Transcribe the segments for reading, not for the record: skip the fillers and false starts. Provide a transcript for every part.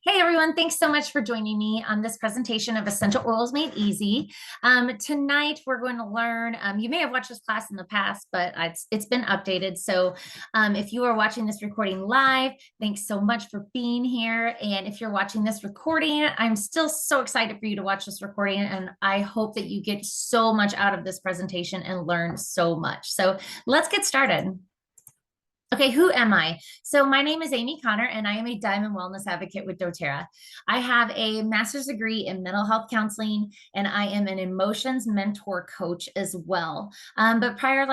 Hey everyone, thanks so much for joining me on this presentation of Essential Oils Made Easy. Tonight we're going to learn, you may have watched this class in the past, but it's been updated. So if you are watching this recording live, thanks so much for being here. And if you're watching this recording, I'm still so excited for you to watch this recording. And I hope that you get so much out of this presentation and learn so much. So let's get started. Okay, who am I? So my name is Amy Connor, and I am a Diamond Wellness Advocate with doTERRA. I have a master's degree in mental health counseling, and I am an emotions mentor coach as well. But prior,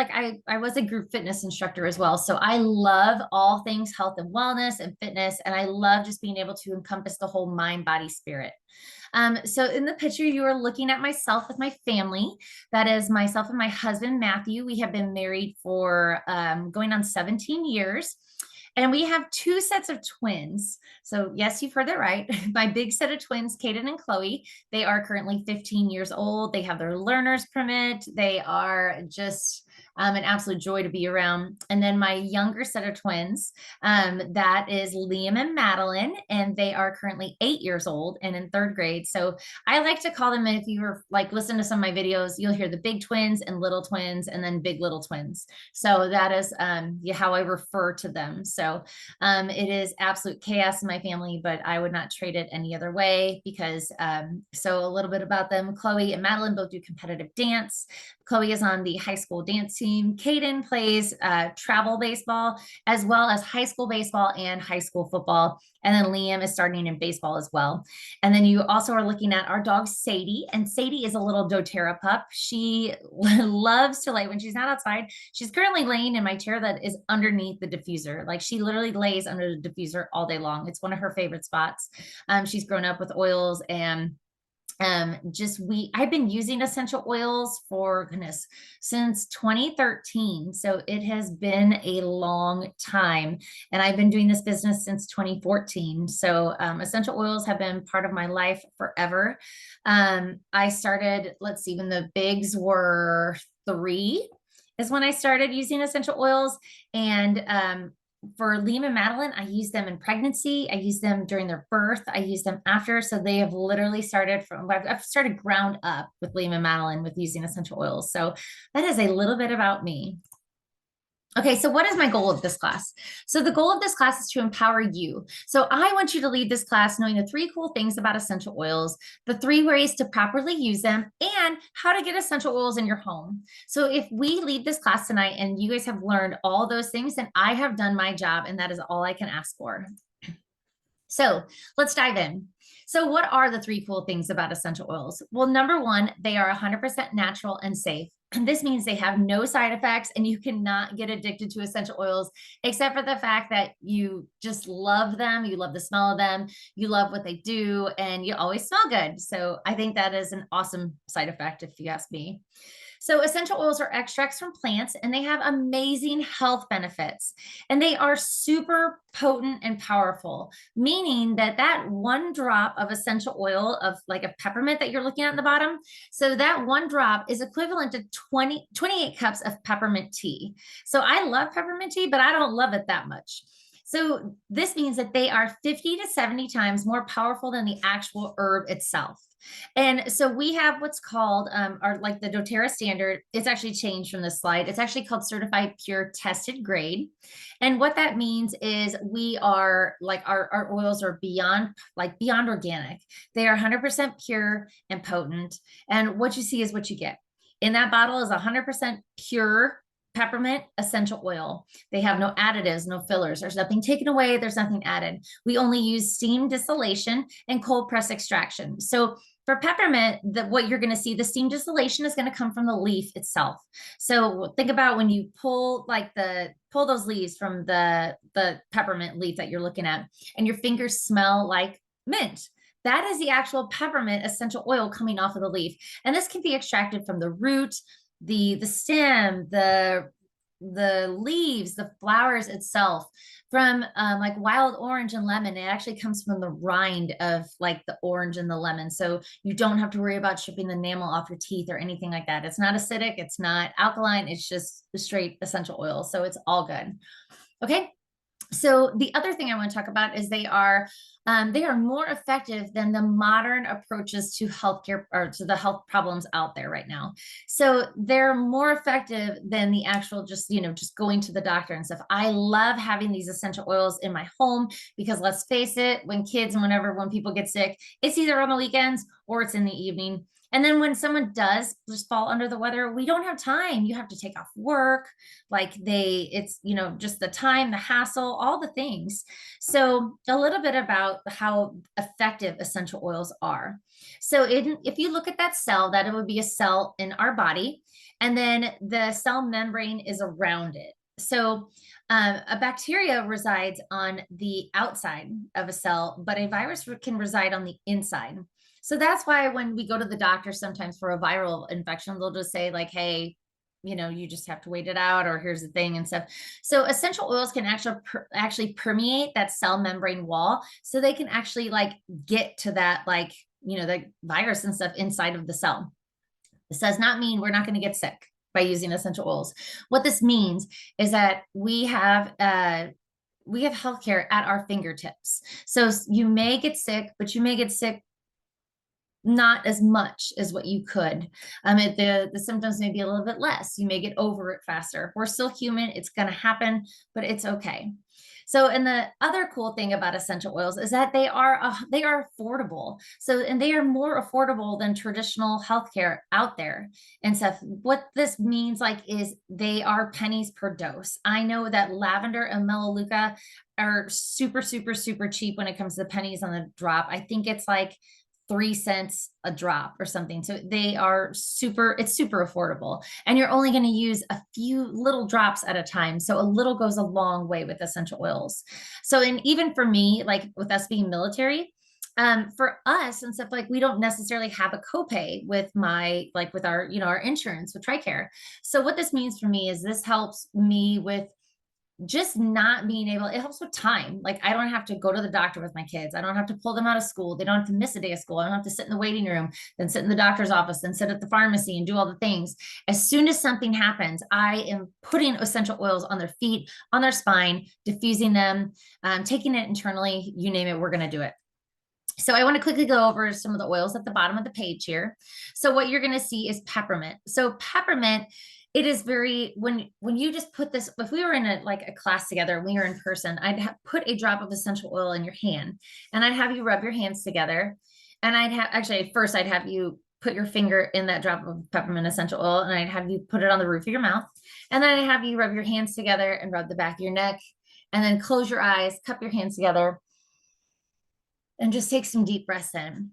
I was a group fitness instructor as well. So I love all things health and wellness and fitness, and I love just being able to encompass the whole mind, body, spirit. So in the picture, you are looking at myself with my family. That is myself and my husband, Matthew. We have been married for going on 17 years. And we have two sets of twins. So yes, you've heard that right. My big set of twins, Kaden and Chloe, they are currently 15 years old. They have their learner's permit. They are just an absolute joy to be around. And then my younger set of twins, that is Liam and Madeline, and they are currently 8 years old and in third grade. So I like to call them, if you were like listen to some of my videos, you'll hear the big twins and little twins and then big little twins. So that is how I refer to them. So it is absolute chaos in my family, but I would not trade it any other way because so a little bit about them. Chloe and Madeline both do competitive dance. Chloe is on the high school dance team. Kaden plays travel baseball, as well as high school baseball and high school football. And then Liam is starting in baseball as well. And then you also are looking at our dog, Sadie. And Sadie is a little doTERRA pup. She loves to lay when she's not outside. She's currently laying in my chair that is underneath the diffuser. Like she literally lays under the diffuser all day long. It's one of her favorite spots. She's grown up with oils and I've been using essential oils for goodness since 2013, so it has been a long time, and I've been doing this business since 2014. So essential oils have been part of my life forever. I started, let's see, when the bigs were 3 is when I started using essential oils. And for Liam and Madeline, I use them in pregnancy. I use them during their birth. I use them after. So they have literally started I've started ground up with Liam and Madeline with using essential oils. So that is a little bit about me. Okay, so what is my goal of this class? So the goal of this class is to empower you. So I want you to leave this class knowing the 3 cool things about essential oils, the 3 ways to properly use them, and how to get essential oils in your home. So if we leave this class tonight and you guys have learned all those things, then I have done my job, and that is all I can ask for. So let's dive in. So what are the 3 cool things about essential oils? Well, number 1, they are 100% natural and safe. And this means they have no side effects, and you cannot get addicted to essential oils except for the fact that you just love them. You love the smell of them. You love what they do, and you always smell good. So I think that is an awesome side effect if you ask me. So essential oils are extracts from plants, and they have amazing health benefits, and they are super potent and powerful, meaning that that one drop of essential oil of like a peppermint that you're looking at the bottom, so that one drop is equivalent to 28 cups of peppermint tea. So I love peppermint tea, but I don't love it that much. So this means that they are 50 to 70 times more powerful than the actual herb itself. And so we have what's called our like the doTERRA standard. It's actually changed from this slide. It's actually called certified pure tested grade. And what that means is we are like our oils are beyond organic. They are 100% pure and potent. And what you see is what you get. In that bottle is 100% pure peppermint essential oil. They have no additives, no fillers. There's nothing taken away. There's nothing added. We only use steam distillation and cold press extraction. So for peppermint, what you're going to see, the steam distillation is going to come from the leaf itself. So think about when you pull those leaves from the peppermint leaf that you're looking at, and your fingers smell like mint. That is the actual peppermint essential oil coming off of the leaf. And this can be extracted from the root, the stem, the leaves, the flowers itself, from like wild orange and lemon. It actually comes from the rind of like the orange and the lemon. So you don't have to worry about stripping the enamel off your teeth or anything like that. It's not acidic. It's not alkaline. It's just the straight essential oil. So it's all good. Okay. So the other thing I want to talk about is they are more effective than the modern approaches to healthcare or to the health problems out there right now. So they're more effective than the actual just, just going to the doctor and stuff. I love having these essential oils in my home because let's face it, when kids and when people get sick, it's either on the weekends or it's in the evening. And then when someone does just fall under the weather, we don't have time. You have to take off work, it's, just the time, the hassle, all the things. So a little bit about how effective essential oils are. So if you look at that cell, that it would be a cell in our body, and then the cell membrane is around it. So a bacteria resides on the outside of a cell, but a virus can reside on the inside. So that's why when we go to the doctor sometimes for a viral infection, they'll just say like, hey, you just have to wait it out, or here's the thing and stuff. So essential oils can actually permeate that cell membrane wall. So they can actually like get to that, the virus and stuff inside of the cell. This does not mean we're not going to get sick by using essential oils. What this means is that we have healthcare at our fingertips. So you may get sick, but you may get sick not as much as what you could. The symptoms may be a little bit less. You may get over it faster. We're still human. It's going to happen, but it's okay. So, and the other cool thing about essential oils is that they are affordable. So, and they are more affordable than traditional healthcare out there and stuff. What this means is they are pennies per dose. I know that lavender and melaleuca are super, super, super cheap when it comes to the pennies on the drop. I think it's like 3 cents a drop or something. So it's super affordable. And you're only going to use a few little drops at a time. So a little goes a long way with essential oils. So, and even for me, like with us being military, for us and stuff, we don't necessarily have a copay with with our, our insurance with TRICARE. So what this means for me is this helps me with just not being able, it helps with time. Like I don't have to go to the doctor with my kids. I don't have to pull them out of school. They don't have to miss a day of school. I don't have to sit in the waiting room, then sit in the doctor's office, then sit at the pharmacy and do all the things. As soon as something happens, I am putting essential oils on their feet, on their spine, diffusing them, taking it internally, you name it, we're going to do it. So I want to quickly go over some of the oils at the bottom of the page here. So what you're going to see is peppermint. So peppermint, it is very, when you just put this, if we were in a class together, we were in person, I'd put a drop of essential oil in your hand and I'd have you rub your hands together. And first I'd have you put your finger in that drop of peppermint essential oil and I'd have you put it on the roof of your mouth. And then I'd have you rub your hands together and rub the back of your neck and then close your eyes, cup your hands together and just take some deep breaths in.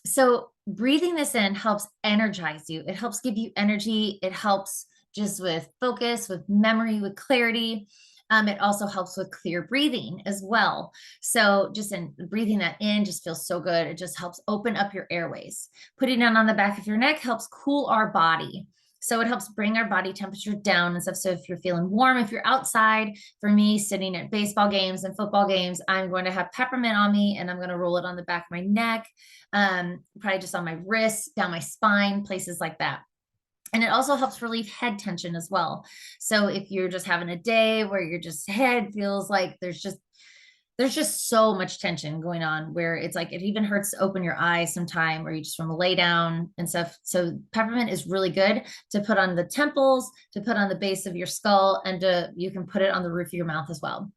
So breathing this in helps energize you. It helps give you energy. It helps just with focus, with memory, with clarity. It also helps with clear breathing as well. So just in breathing that in just feels so good. It just helps open up your airways. Putting it on the back of your neck helps cool our body. So it helps bring our body temperature down and stuff. So if you're feeling warm, if you're outside, for me, sitting at baseball games and football games, I'm going to have peppermint on me and I'm going to roll it on the back of my neck, probably just on my wrists, down my spine, places like that. And it also helps relieve head tension as well. So if you're just having a day where your just head feels like there's just so much tension going on where it's like it even hurts to open your eyes sometime or you just want to lay down and stuff. So peppermint is really good to put on the temples, to put on the base of your skull, and you can put it on the roof of your mouth as well.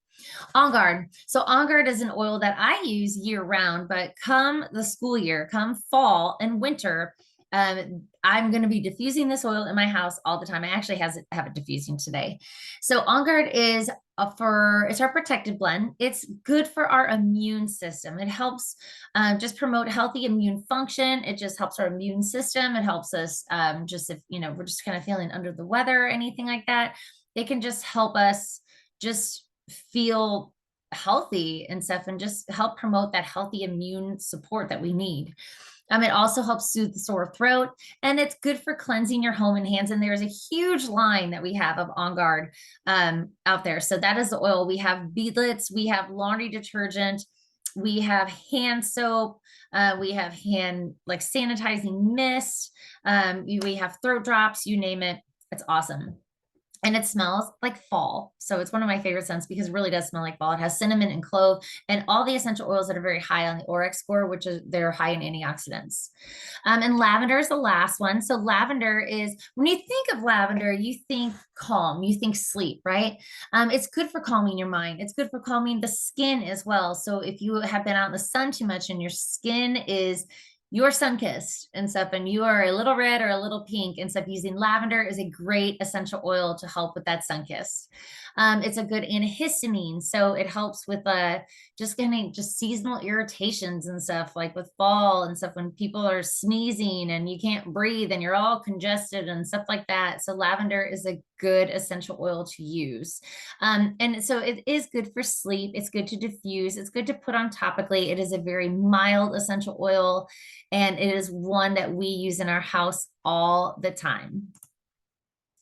On Guard. So On Guard is an oil that I use year round, but come the school year, come fall and winter, I'm going to be diffusing this oil in my house all the time. I actually have it diffusing today. So On Guard is it's our protective blend. It's good for our immune system. It helps just promote healthy immune function. It just helps our immune system. It helps us just if, we're just kind of feeling under the weather or anything like that. It can just help us just feel healthy and stuff and just help promote that healthy immune support that we need. It also helps soothe the sore throat, and it's good for cleansing your home and hands. And there's a huge line that we have of On Guard out there. So that is the oil. We have beadlets, we have laundry detergent, we have hand soap, we have hand sanitizing mist, we have throat drops, you name it. It's awesome. and it smells like fall. So it's one of my favorite scents because it really does smell like fall. It has cinnamon and clove and all the essential oils that are very high on the ORAC score, which is they're high in antioxidants. And lavender is the last one. So lavender is, when you think of lavender, you think calm, you think sleep, right? It's good for calming your mind. It's good for calming the skin as well. So if you have been out in the sun too much and your skin is you're sun-kissed and stuff, and you are a little red or a little pink and stuff, using lavender is a great essential oil to help with that sun-kiss. It's a good antihistamine, so it helps with just getting just seasonal irritations and stuff, like with fall and stuff, when people are sneezing and you can't breathe and you're all congested and stuff like that. So lavender is a good essential oil to use. And so it is good for sleep. It's good to diffuse. It's good to put on topically. It is a very mild essential oil, and it is one that we use in our house all the time.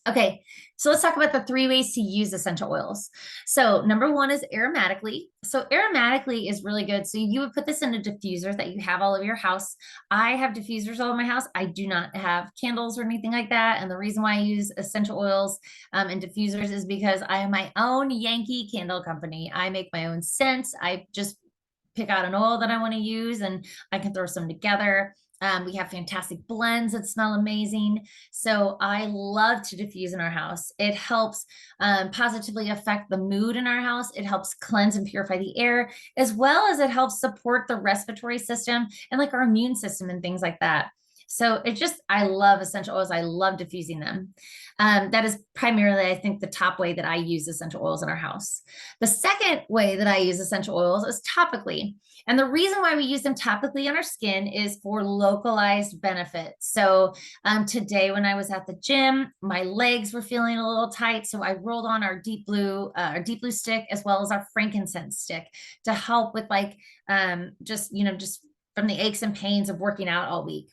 Okay, so let's talk about the 3 ways to use essential oils. So number one is aromatically. So aromatically is really good. So you would put this in a diffuser that you have all over your house. I have diffusers all over my house. I do not have candles or anything like that. And the reason why I use essential oils and diffusers is because I have my own Yankee candle company. I make my own scents. I just pick out an oil that I want to use and I can throw some together. We have fantastic blends that smell amazing. So I love to diffuse in our house. It helps positively affect the mood in our house. It helps cleanse and purify the air, as well as it helps support the respiratory system and like our immune system and things like that. So I love essential oils. I love diffusing them. That is primarily, I think, the top way that I use essential oils in our house. The second way that I use essential oils is topically. And the reason why we use them topically on our skin is for localized benefits. So today when I was at the gym, my legs were feeling a little tight. So I rolled on our deep blue stick, as well as our frankincense stick, to help with just from the aches and pains of working out all week.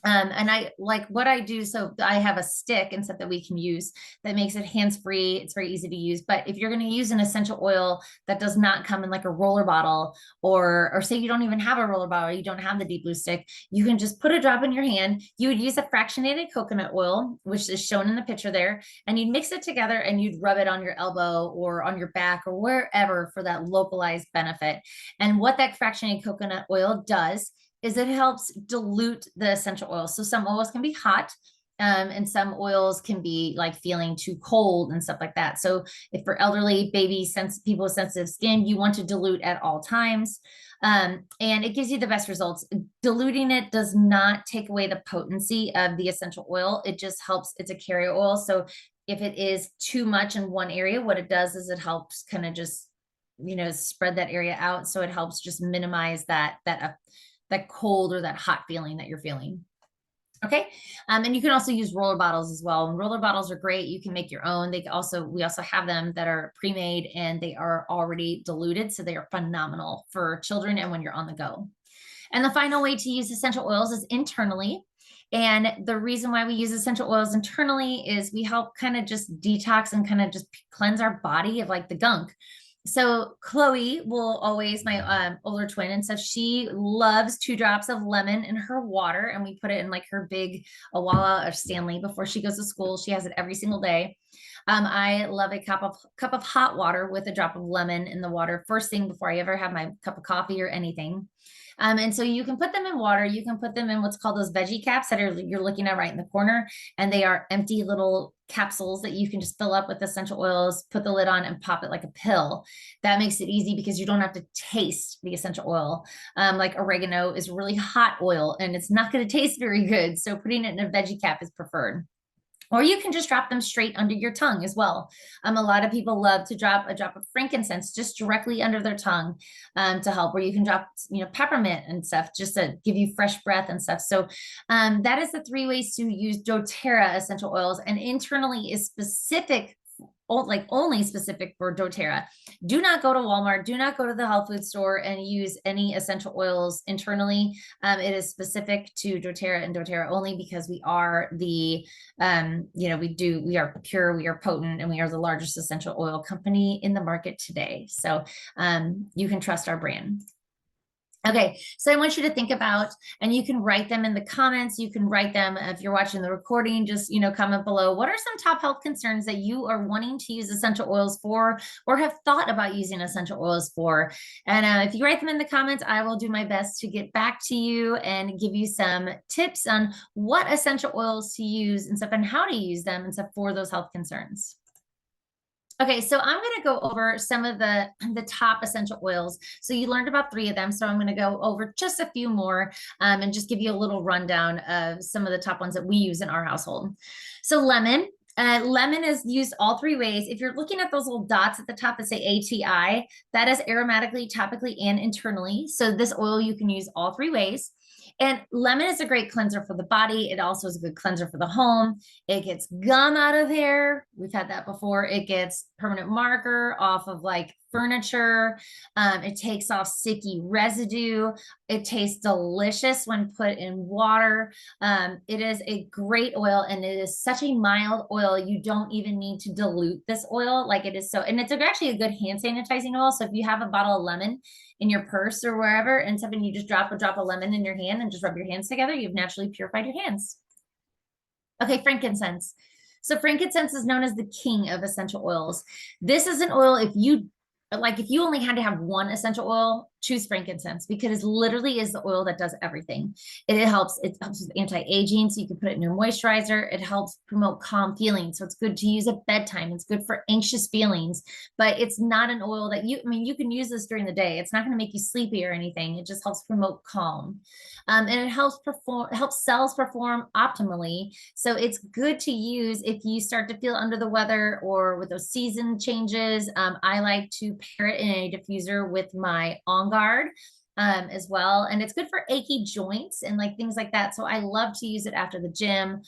And I like what I do. So I have a stick and stuff that we can use that makes it hands-free. It's very easy to use. But if you're going to use an essential oil that does not come in like a roller bottle, or say you don't even have a roller bottle, you don't have the deep blue stick, you can just put a drop in your hand. You would use a fractionated coconut oil, which is shown in the picture there, and you'd mix it together and you'd rub it on your elbow or on your back or wherever for that localized benefit. And what that fractionated coconut oil does is it helps dilute the essential oils. So some oils can be hot, and some oils can be like feeling too cold and stuff like that. So if for elderly, people with sensitive skin, you want to dilute at all times. And it gives you the best results. Diluting it does not take away the potency of the essential oil. It just helps. It's a carrier oil. So if it is too much in one area, what it does is it helps kind of just, spread that area out. So it helps just minimize that cold or that hot feeling that you're feeling. Okay. And you can also use roller bottles as well. And roller bottles are great. You can make your own. We also have them that are pre-made and they are already diluted. So they are phenomenal for children and when you're on the go. And the final way to use essential oils is internally. And the reason why we use essential oils internally is we help kind of just detox and kind of just cleanse our body of like the gunk. So Chloe will always, my older twin and stuff, she loves 2 drops of lemon in her water, and we put it in like her big Awala or Stanley before she goes to school. She has it every single day. I love a cup of hot water with a drop of lemon in the water first thing before I ever have my cup of coffee or anything. And so you can put them in water. You can put them in what's called those veggie caps that you're looking at right in the corner. And they are empty little capsules that you can just fill up with essential oils, put the lid on and pop it like a pill. That makes it easy because you don't have to taste the essential oil. Like oregano is really hot oil and it's not going to taste very good. So putting it in a veggie cap is preferred. Or you can just drop them straight under your tongue as well. A lot of people love to drop a drop of frankincense just directly under their tongue to help, or you can drop, peppermint and stuff just to give you fresh breath and stuff. So that is the 3 ways to use doTERRA essential oils, and internally is specific, like only specific for doTERRA. Do not go to Walmart, do not go to the health food store and use any essential oils internally. It is specific to doTERRA and doTERRA only, because we are we are pure, we are potent, and we are the largest essential oil company in the market today. So you can trust our brand. Okay, so I want you to think about, and you can write them in the comments. You can write them if you're watching the recording, just, comment below. What are some top health concerns that you are wanting to use essential oils for, or have thought about using essential oils for? And if you write them in the comments, I will do my best to get back to you and give you some tips on what essential oils to use and stuff and how to use them and stuff for those health concerns. Okay, so I'm going to go over some of the top essential oils. So you learned about 3 of them. So I'm going to go over just a few more and just give you a little rundown of some of the top ones that we use in our household. So lemon. Lemon is used all 3 ways. If you're looking at those little dots at the top that say ATI, that is aromatically, topically, and internally. So this oil you can use all 3 ways. And lemon is a great cleanser for the body. It also is a good cleanser for the home. It gets gum out of there. We've had that before. It gets permanent marker off of like furniture. It takes off sticky residue. It tastes delicious when put in water. It is a great oil, and it is such a mild oil. You don't even need to dilute this oil. Like it is so, and it's actually a good hand sanitizing oil. So if you have a bottle of lemon in your purse or wherever, and something, you just drop a drop of lemon in your hand and just rub your hands together, you've naturally purified your hands. Okay, frankincense. So frankincense is known as the king of essential oils. This is an oil, if you only had to have one essential oil, choose frankincense, because it literally is the oil that does everything. It helps with anti-aging, so you can put it in your moisturizer. It helps promote calm feelings, so it's good to use at bedtime. It's good for anxious feelings, but it's not an oil that you can use this during the day. It's not going to make you sleepy or anything. It just helps promote calm. And it helps cells perform optimally. So it's good to use if you start to feel under the weather or with those season changes. I like to pair it in a diffuser with my On Guard as well. And it's good for achy joints and like things like that. So I love to use it after the gym.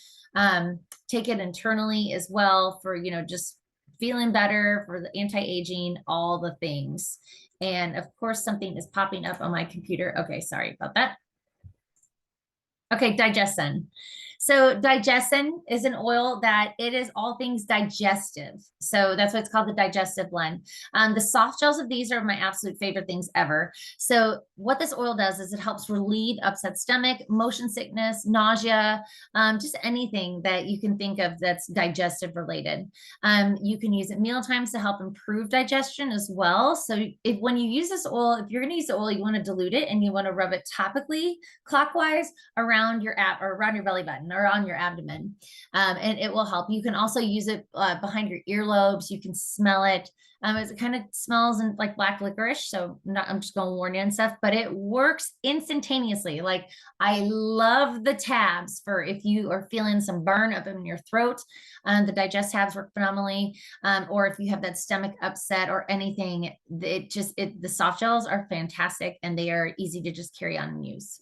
Take it internally as well for, just feeling better, for the anti-aging, all the things. And of course, something is popping up on my computer. Okay, sorry about that. Okay, digestin. So digestin is an oil that it is all things digestive. So that's why it's called the digestive blend. The soft gels of these are my absolute favorite things ever. So what this oil does is it helps relieve upset stomach, motion sickness, nausea, just anything that you can think of that's digestive related. You can use it meal times to help improve digestion as well. So when you use this oil, if you're going to use the oil, you want to dilute it and you want to rub it topically clockwise around your around your belly button or on your abdomen, and it will help. You can also use it behind your earlobes. You can smell it. It kind of smells like black licorice, so I'm just going to warn you and stuff, but it works instantaneously. Like I love the tabs for if you are feeling some burn up in your throat. The digest tabs work phenomenally. Or if you have that stomach upset or anything, the soft gels are fantastic, and they are easy to just carry on and use.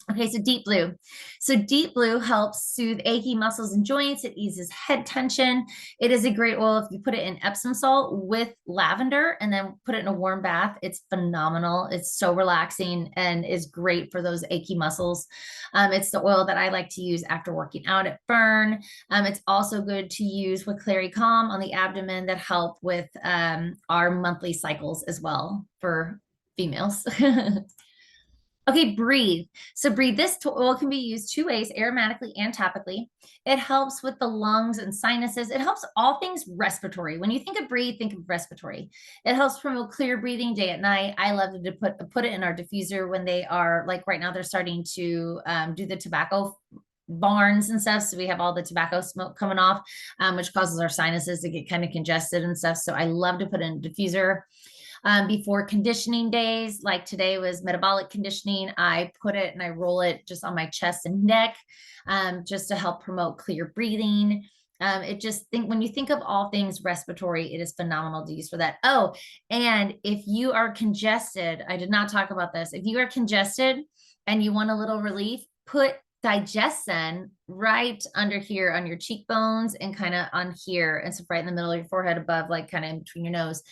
Okay, so Deep Blue. So Deep Blue helps soothe achy muscles and joints. It eases head tension. It is a great oil if you put it in Epsom salt with lavender and then put it in a warm bath. It's phenomenal. It's so relaxing and is great for those achy muscles. It's the oil that I like to use after working out at Burn. It's also good to use with Clary Calm on the abdomen that help with our monthly cycles as well for females. Okay, Breathe. So Breathe, this oil can be used 2 ways, aromatically and topically. It helps with the lungs and sinuses. It helps all things respiratory. When you think of Breathe, think of respiratory. It helps promote clear breathing day and night. I love to put it in our diffuser when they are, like right now, they're starting to do the tobacco barns and stuff. So we have all the tobacco smoke coming off, which causes our sinuses to get kind of congested and stuff. So I love to put in a diffuser. Before conditioning days, like today was metabolic conditioning, I put it and I roll it just on my chest and neck, just to help promote clear breathing. When you think of all things respiratory, it is phenomenal to use for that. Oh, and if you are congested, I did not talk about this. If you are congested and you want a little relief, put digestin right under here on your cheekbones and kind of on here, and so right in the middle of your forehead, above, like kind of in between your nose.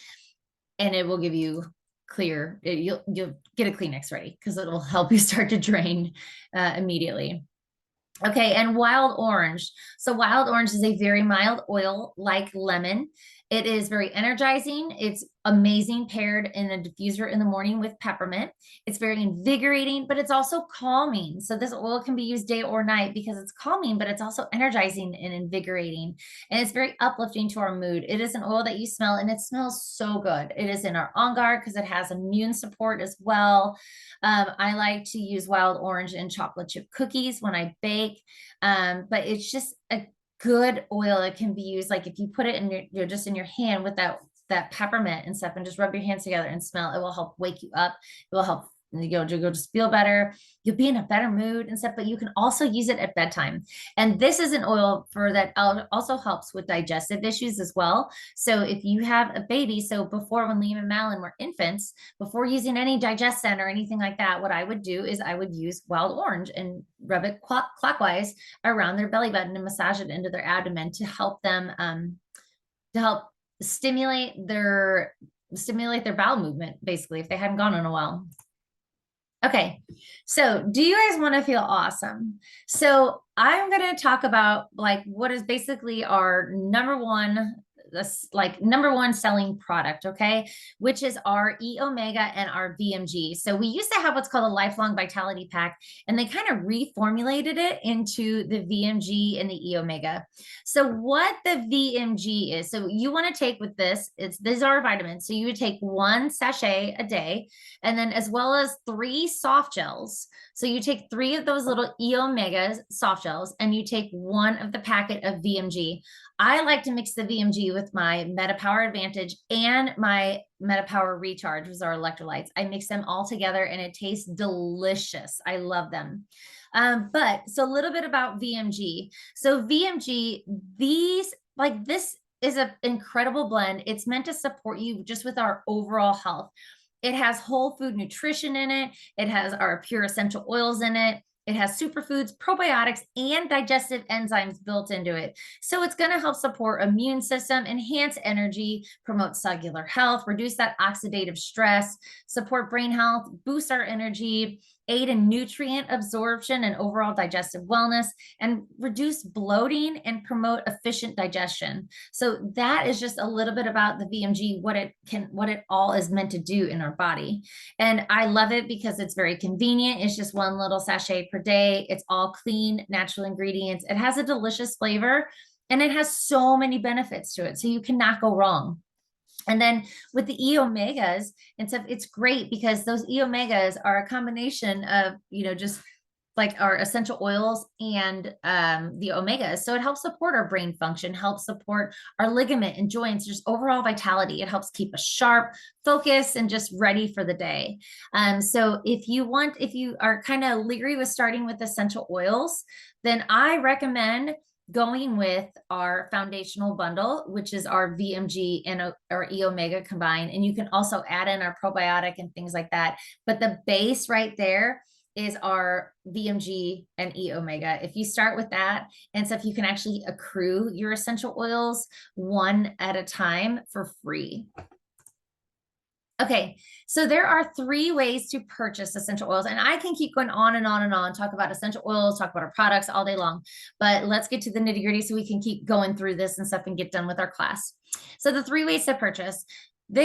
And it will give you you'll get a Kleenex ready because it will help you start to drain immediately. Okay, and wild orange. So wild orange is a very mild oil like lemon. It is very energizing. It's amazing paired in a diffuser in the morning with peppermint. It's very invigorating, but it's also calming. So this oil can be used day or night because it's calming, but it's also energizing and invigorating. And it's very uplifting to our mood. It is an oil that you smell and it smells so good. It is in our On Guard because it has immune support as well. I like to use wild orange and chocolate chip cookies when I bake. But it's just a good oil. It can be used like if you put it in your just in your hand with that peppermint and stuff and just rub your hands together and smell, it will help wake you up. It will help you'll just feel better. You'll be in a better mood and stuff, but you can also use it at bedtime. And this is an oil for that also helps with digestive issues as well. So if you have a baby, so before when Liam and Malin were infants, before using any Digestin or anything like that, what I would do is I would use wild orange and rub it clockwise around their belly button and massage it into their abdomen to help them to help stimulate their bowel movement, basically, if they hadn't gone in a while. Okay, so do you guys want to feel awesome? So I'm going to talk about like what is basically our number one selling product, okay, which is our E Omega and our VMG. So we used to have what's called a lifelong vitality pack, and they kind of reformulated it into the VMG and the E Omega. So what the VMG is, so you want to take with this, these are vitamins. So you would take 1 sachet a day, and then as well as 3 soft gels. So you take 3 of those little E Omega soft gels, and you take 1 of the packet of VMG. I like to mix the VMG with my MetaPower Advantage and my MetaPower Recharge, which is our electrolytes. I mix them all together and it tastes delicious. I love them. But so a little bit about VMG. So VMG, this is an incredible blend. It's meant to support you just with our overall health. It has whole food nutrition in it. It has our pure essential oils in it. It has superfoods, probiotics, and digestive enzymes built into it. So it's going to help support immune system, enhance energy, promote cellular health, reduce that oxidative stress, support brain health, boost our energy, aid in nutrient absorption and overall digestive wellness, and reduce bloating and promote efficient digestion. So that is just a little bit about the VMG, what it all is meant to do in our body. And I love it because it's very convenient. It's just 1 little sachet per day. It's all clean, natural ingredients. It has a delicious flavor and it has so many benefits to it. So you cannot go wrong. And then with the E Omegas and stuff, it's great because those E Omegas are a combination of, just like our essential oils and the omegas. So it helps support our brain function, helps support our ligament and joints, just overall vitality. It helps keep us sharp, focused, and just ready for the day. So if you are kind of leery with starting with essential oils, then I recommend going with our foundational bundle, which is our VMG and our E Omega combined. And you can also add in our probiotic and things like that. But the base right there is our VMG and E Omega. If you start with that and stuff, you can actually accrue your essential oils 1 at a time for free. Okay, so there are 3 ways to purchase essential oils, and I can keep going on and on and on, talk about essential oils, talk about our products all day long, but let's get to the nitty gritty so we can keep going through this and stuff and get done with our class. So the 3 ways to purchase. So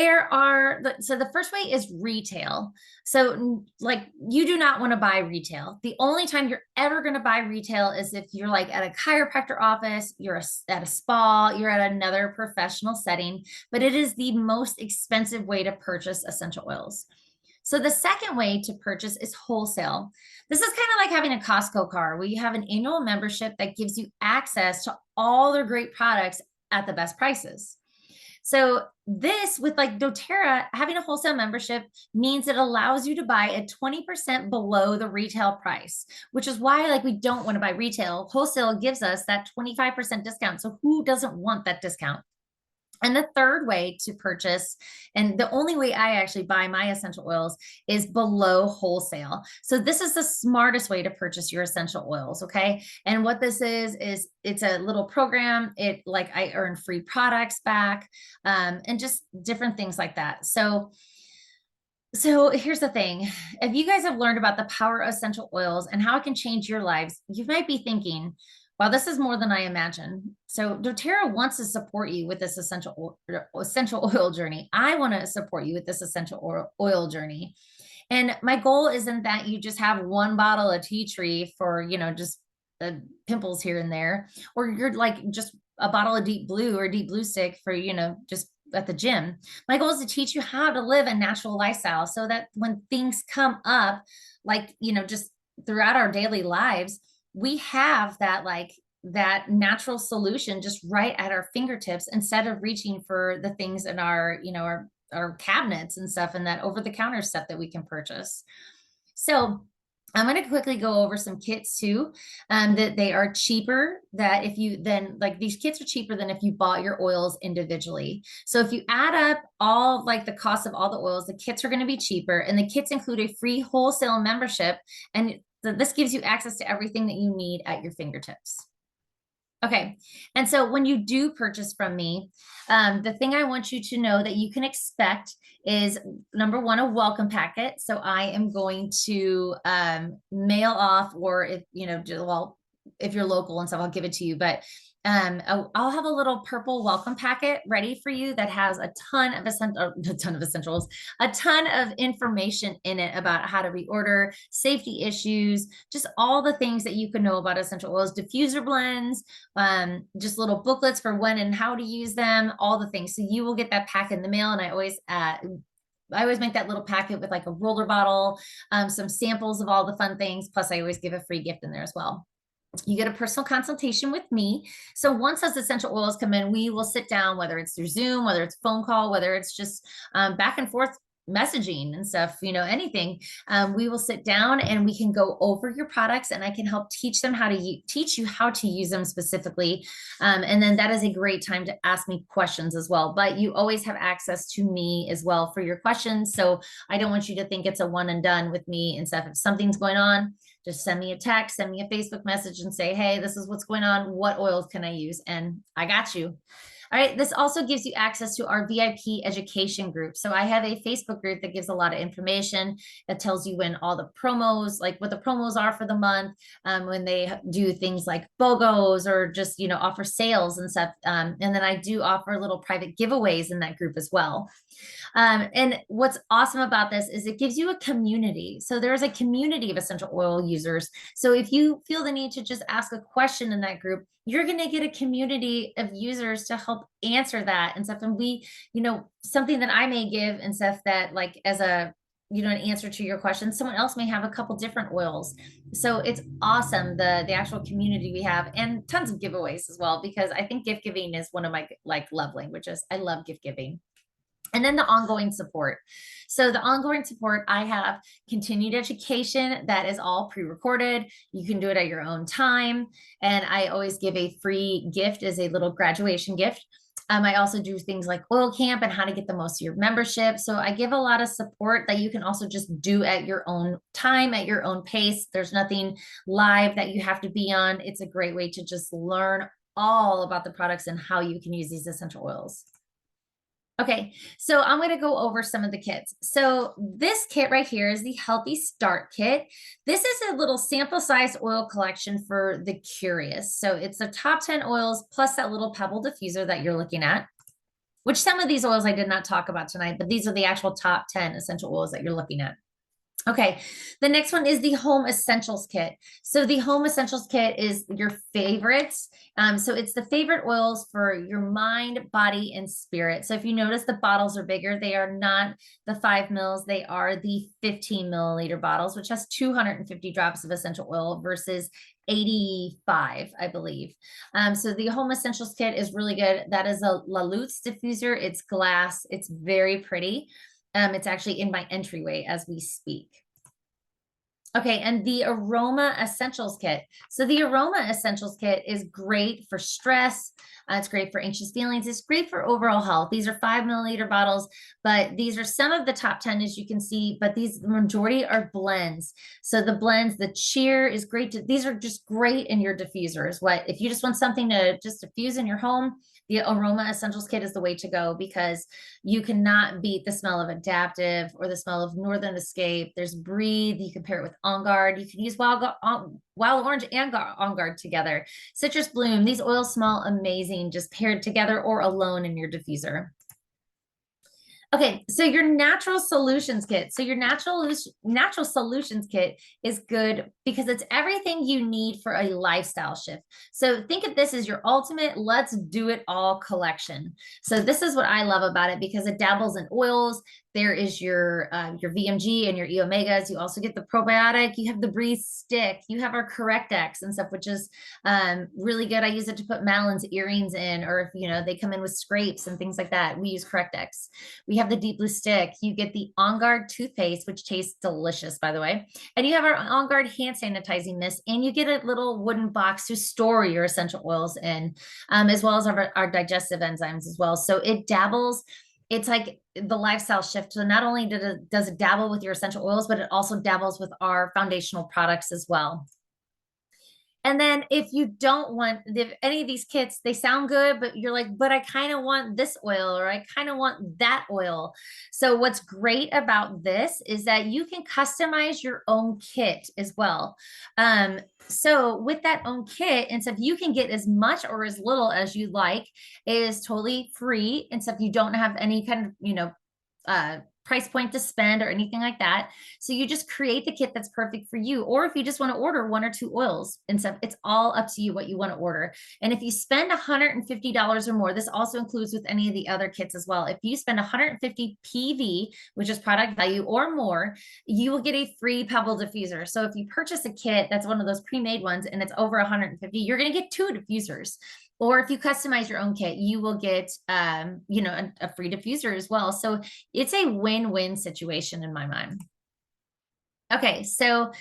the first way is retail. So like you do not want to buy retail. The only time you're ever going to buy retail is if you're like at a chiropractor office, you're at a spa, you're at another professional setting, but it is the most expensive way to purchase essential oils. So the second way to purchase is wholesale. This is kind of like having a Costco card where you have an annual membership that gives you access to all their great products at the best prices. So this with like doTERRA, having a wholesale membership means it allows you to buy at 20% below the retail price, which is why like we don't want to buy retail. Wholesale gives us that 25% discount. So who doesn't want that discount? And the third way to purchase, and the only way I actually buy my essential oils is below wholesale. So this is the smartest way to purchase your essential oils, okay? And what this is it's a little program. I earn free products back, and just different things like that. So here's the thing. If you guys have learned about the power of essential oils and how it can change your lives, you might be thinking, Wow, this is more than I imagined. So doTERRA wants to support you with this essential oil journey. I want to support you with this essential oil journey. And my goal isn't that you just have one bottle of tea tree for, just pimples here and there, or you're like just a bottle of deep blue or deep blue stick for, just at the gym. My goal is to teach you how to live a natural lifestyle so that when things come up, like, just throughout our daily lives, we have that natural solution just right at our fingertips instead of reaching for the things in our cabinets and stuff and that over the counter stuff that we can purchase. So I'm going to quickly go over some kits too, that they are cheaper, that if you then like these kits are cheaper than if you bought your oils individually. So if you add up all like the cost of all the oils, the kits are going to be cheaper, and the kits include a free wholesale membership. And this gives you access to everything that you need at your fingertips. Okay. And so when you do purchase from me, the thing I want you to know that you can expect is, number one, a welcome packet. So I am going to mail off, or if, well, if you're local and stuff, I'll give it to you. But I'll have a little purple welcome packet ready for you that has a ton of essentials, a ton of information in it about how to reorder, safety issues, just all the things that you can know about essential oils, diffuser blends, just little booklets for when and how to use them, all the things. So you will get that pack in the mail. And I always make that little packet with like a roller bottle, some samples of all the fun things. Plus I always give a free gift in there as well. You get a personal consultation with me. So once those essential oils come in, we will sit down, whether it's through Zoom, whether it's phone call, whether it's just back and forth messaging and stuff, anything. We will sit down and we can go over your products, and I can help teach you how to use them specifically. And then that is a great time to ask me questions as well. But you always have access to me as well for your questions. So I don't want you to think it's a one and done with me and stuff. If something's going on, just send me a text, send me a Facebook message and say, hey, this is what's going on. What oils can I use? And I got you. All right. This also gives you access to our VIP education group. So I have a Facebook group that gives a lot of information. That tells you when all the promos, like what the promos are for the month, when they do things like BOGOs or just, offer sales and stuff. And then I do offer little private giveaways in that group as well. And what's awesome about this is it gives you a community. So there's a community of essential oil users. So if you feel the need to just ask a question in that group, you're going to get a community of users to help answer that and stuff. And we, something that I may give and stuff that like as a, an answer to your question, someone else may have a couple different oils. So it's awesome. The actual community we have, and tons of giveaways as well, because I think gift giving is one of my love languages. I love gift giving. And then the ongoing support. So the ongoing support, I have continued education that is all pre-recorded. You can do it at your own time. And I always give a free gift as a little graduation gift. I also do things like oil camp and how to get the most of your membership. So I give a lot of support that you can also just do at your own time, at your own pace. There's nothing live that you have to be on. It's a great way to just learn all about the products and how you can use these essential oils. Okay, so I'm going to go over some of the kits. So this kit right here is the Healthy Start Kit. This is a little sample size oil collection for the curious. So it's the top 10 oils plus that little pebble diffuser that you're looking at, which some of these oils I did not talk about tonight, but these are the actual top 10 essential oils that you're looking at. Okay, the next one is the Home Essentials Kit. So the Home Essentials Kit is your favorites. So it's the favorite oils for your mind, body, and spirit. So if you notice, the bottles are bigger. They are not the 5 mils. They are the 15 milliliter bottles, which has 250 drops of essential oil versus 85, I believe. So the Home Essentials Kit is really good. That is a La Lutz diffuser. It's glass. It's very pretty. It's actually in my entryway as we speak. Okay, and the Aroma Essentials Kit. So the Aroma Essentials Kit is great for stress. It's great for anxious feelings. It's great for overall health. These are 5 milliliter bottles, but these are some of the top 10, as you can see, but the majority are blends. So the blends, the cheer is great. These are just great in your diffusers. If you just want something to just diffuse in your home, the Aroma Essentials Kit is the way to go, because you cannot beat the smell of Adaptive or the smell of Northern Escape. There's Breathe. You can pair it with On Guard. You can use Wild wild orange and on guard together. Citrus bloom. These oils smell amazing just paired together or alone in your diffuser. Okay, so your natural solutions kit. So your natural solutions kit is good because it's everything you need for a lifestyle shift. So think of this as your ultimate let's do it all collection. So this is what I love about it because it dabbles in oils. There is your VMG and your E omegas. You also get the probiotic. You have the Breathe stick. You have our Correct-X and stuff, which is really good. I use it to put Madeline's earrings in, or if they come in with scrapes and things like that. We use Correct-X. We have the Deep Blue stick. You get the On Guard toothpaste, which tastes delicious, by the way. And you have our On Guard hand sanitizing mist, and you get a little wooden box to store your essential oils in, as well as our digestive enzymes as well. So it dabbles. It's like the lifestyle shift. So not only does it dabble with your essential oils, but it also dabbles with our foundational products as well. And then if you don't want any of these kits, they sound good, but you're like, but I kind of want this oil or I kind of want that oil. So what's great about this is that you can customize your own kit as well. So with that own kit, and so if you can get as much or as little as you like, it is totally free. And so if you don't have any kind of, price point to spend or anything like that. So you just create the kit that's perfect for you. Or if you just want to order 1 or 2 oils and stuff, it's all up to you what you want to order. And if you spend $150 or more, this also includes with any of the other kits as well. If you spend 150 PV, which is product value or more, you will get a free Pebble diffuser. So if you purchase a kit that's one of those pre-made ones and it's over 150, you're going to get 2 diffusers. Or if you customize your own kit, you will get, a free diffuser as well. So it's a win-win situation in my mind. Okay, so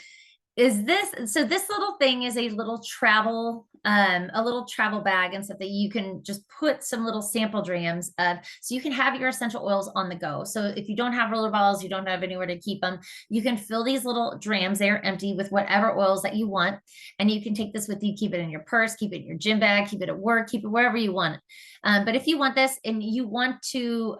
this little thing is a little travel bag and stuff that you can just put some little sample drams of, so you can have your essential oils on the go. So if you don't have roller balls, you don't have anywhere to keep them, you can fill these little drams, they're empty, with whatever oils that you want. And you can take this with you, keep it in your purse, keep it in your gym bag, keep it at work, keep it wherever you want. But if you want this and you want to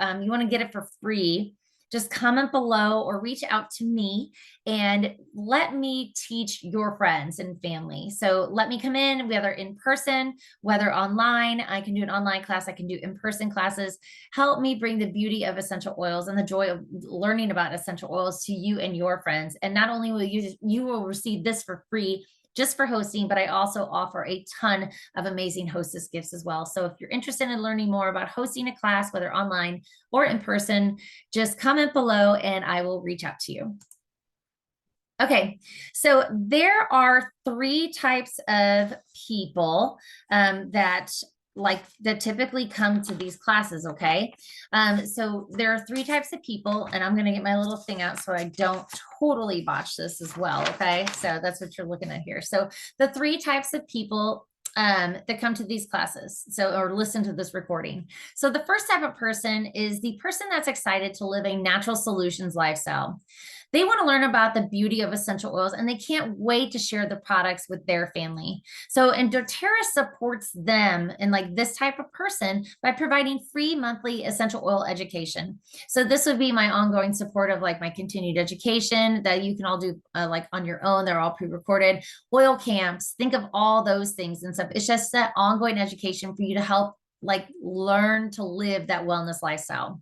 get it for free, just comment below or reach out to me and let me teach your friends and family. So let me come in, whether in person, whether online. I can do an online class, I can do in-person classes. Help me bring the beauty of essential oils and the joy of learning about essential oils to you and your friends. And not only will you will receive this for free, just for hosting, but I also offer a ton of amazing hostess gifts as well. So if you're interested in learning more about hosting a class, whether online or in person, just comment below and I will reach out to you. Okay, so there are 3 types of people that typically come to these classes. Okay. So there are 3 types of people, and I'm going to get my little thing out so I don't totally botch this as well. Okay. So that's what you're looking at here. So the 3 types of people that come to these classes, or listen to this recording. So the first type of person is the person that's excited to live a natural solutions lifestyle. They want to learn about the beauty of essential oils and they can't wait to share the products with their family. So, and doTERRA supports them and this type of person by providing free monthly essential oil education. So this would be my ongoing support of my continued education that you can all do on your own. They're all pre-recorded. Oil camps, think of all those things and stuff. It's just that ongoing education for you to help learn to live that wellness lifestyle.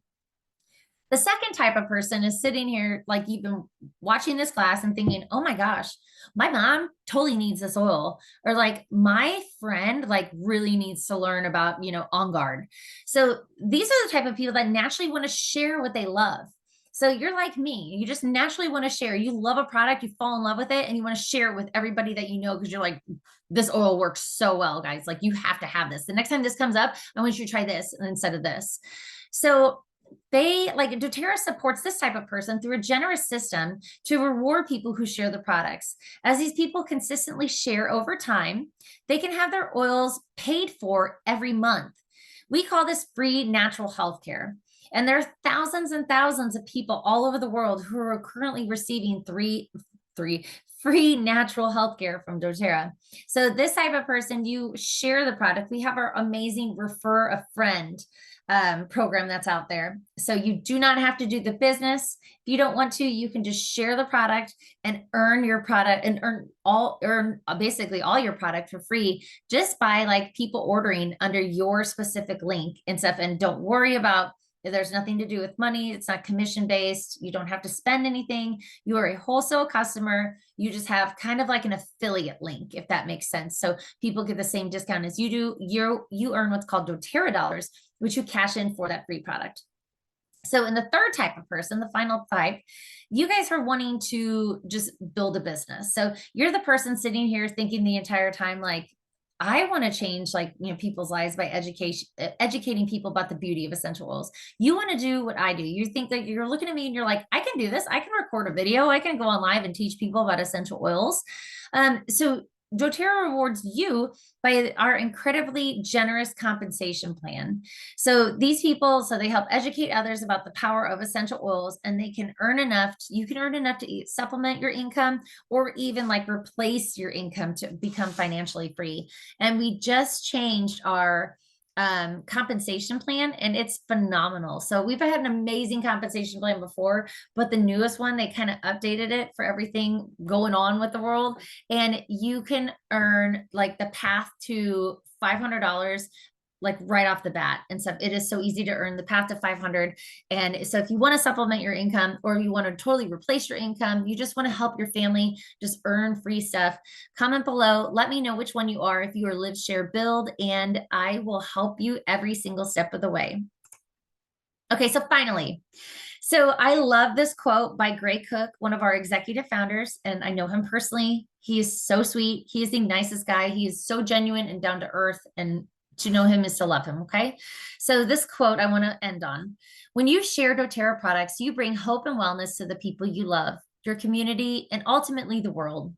The second type of person is sitting here, you've been watching this class and thinking, oh my gosh, my mom totally needs this oil. Or my friend really needs to learn about, On Guard. So these are the type of people that naturally want to share what they love. So you're like me, you just naturally want to share. You love a product, you fall in love with it, and you want to share it with everybody that you know because you're like, this oil works so well, guys. You have to have this. The next time this comes up, I want you to try this instead of this. So doTERRA supports this type of person through a generous system to reward people who share the products. As these people consistently share over time, they can have their oils paid for every month. We call this free natural healthcare. And there are thousands and thousands of people all over the world who are currently receiving free natural healthcare from doTERRA. So this type of person, you share the product. We have our amazing refer a friend program that's out there. So you do not have to do the business. If you don't want to, you can just share the product and earn your product and earn basically all your product for free just by like people ordering under your specific link and stuff. And don't worry about, there's nothing to do with money. It's not commission based. You don't have to spend anything. You are a wholesale customer. You just have kind of like an affiliate link, if that makes sense. So people get the same discount as you do. You earn what's called doTERRA dollars, which you cash in for that free product. So in the third type of person, the final type, you guys are wanting to just build a business. So you're the person sitting here thinking the entire time, like, I want to change like, people's lives by educating people about the beauty of essential oils. You want to do what I do. You think that you're looking at me and you're like, I can do this. I can record a video. I can go on live and teach people about essential oils. So doTERRA rewards you by our incredibly generous compensation plan. So these people, so they help educate others about the power of essential oils, and they can earn enough. You can earn enough to supplement your income or even like replace your income to become financially free. And we just changed our compensation plan, and it's phenomenal. So we've had an amazing compensation plan before, but the newest one, they kind of updated it for everything going on with the world. And you can earn like the path to $500 like right off the bat and stuff. It is so easy to earn the path to 500. And so if you want to supplement your income, or you want to totally replace your income, you just want to help your family just earn free stuff, comment below. Let me know which one you are, if you are Live, Share, Build, and I will help you every single step of the way. Okay, so finally, so I love this quote by Gray Cook, one of our executive founders, and I know him personally. He is so sweet. He is the nicest guy. He is so genuine and down to earth, and to know him is to love him. Okay. So this quote I want to end on: when you share doTERRA products, you bring hope and wellness to the people you love, your community, and ultimately the world.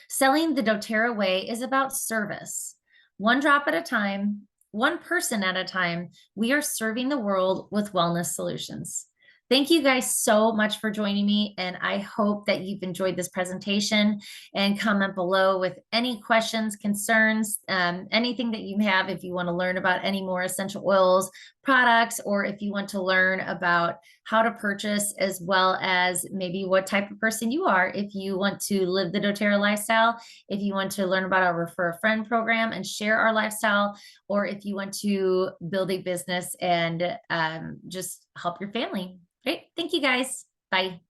Selling the doTERRA way is about service. One drop at a time, one person at a time, we are serving the world with wellness solutions. Thank you guys so much for joining me, and I hope that you've enjoyed this presentation. And comment below with any questions, concerns, anything that you have. If you want to learn about any more essential oils products, or if you want to learn about how to purchase, as well as maybe what type of person you are, if you want to live the doTERRA lifestyle, if you want to learn about our Refer a Friend program and share our lifestyle, or if you want to build a business and just help your family. Great. Thank you guys. Bye.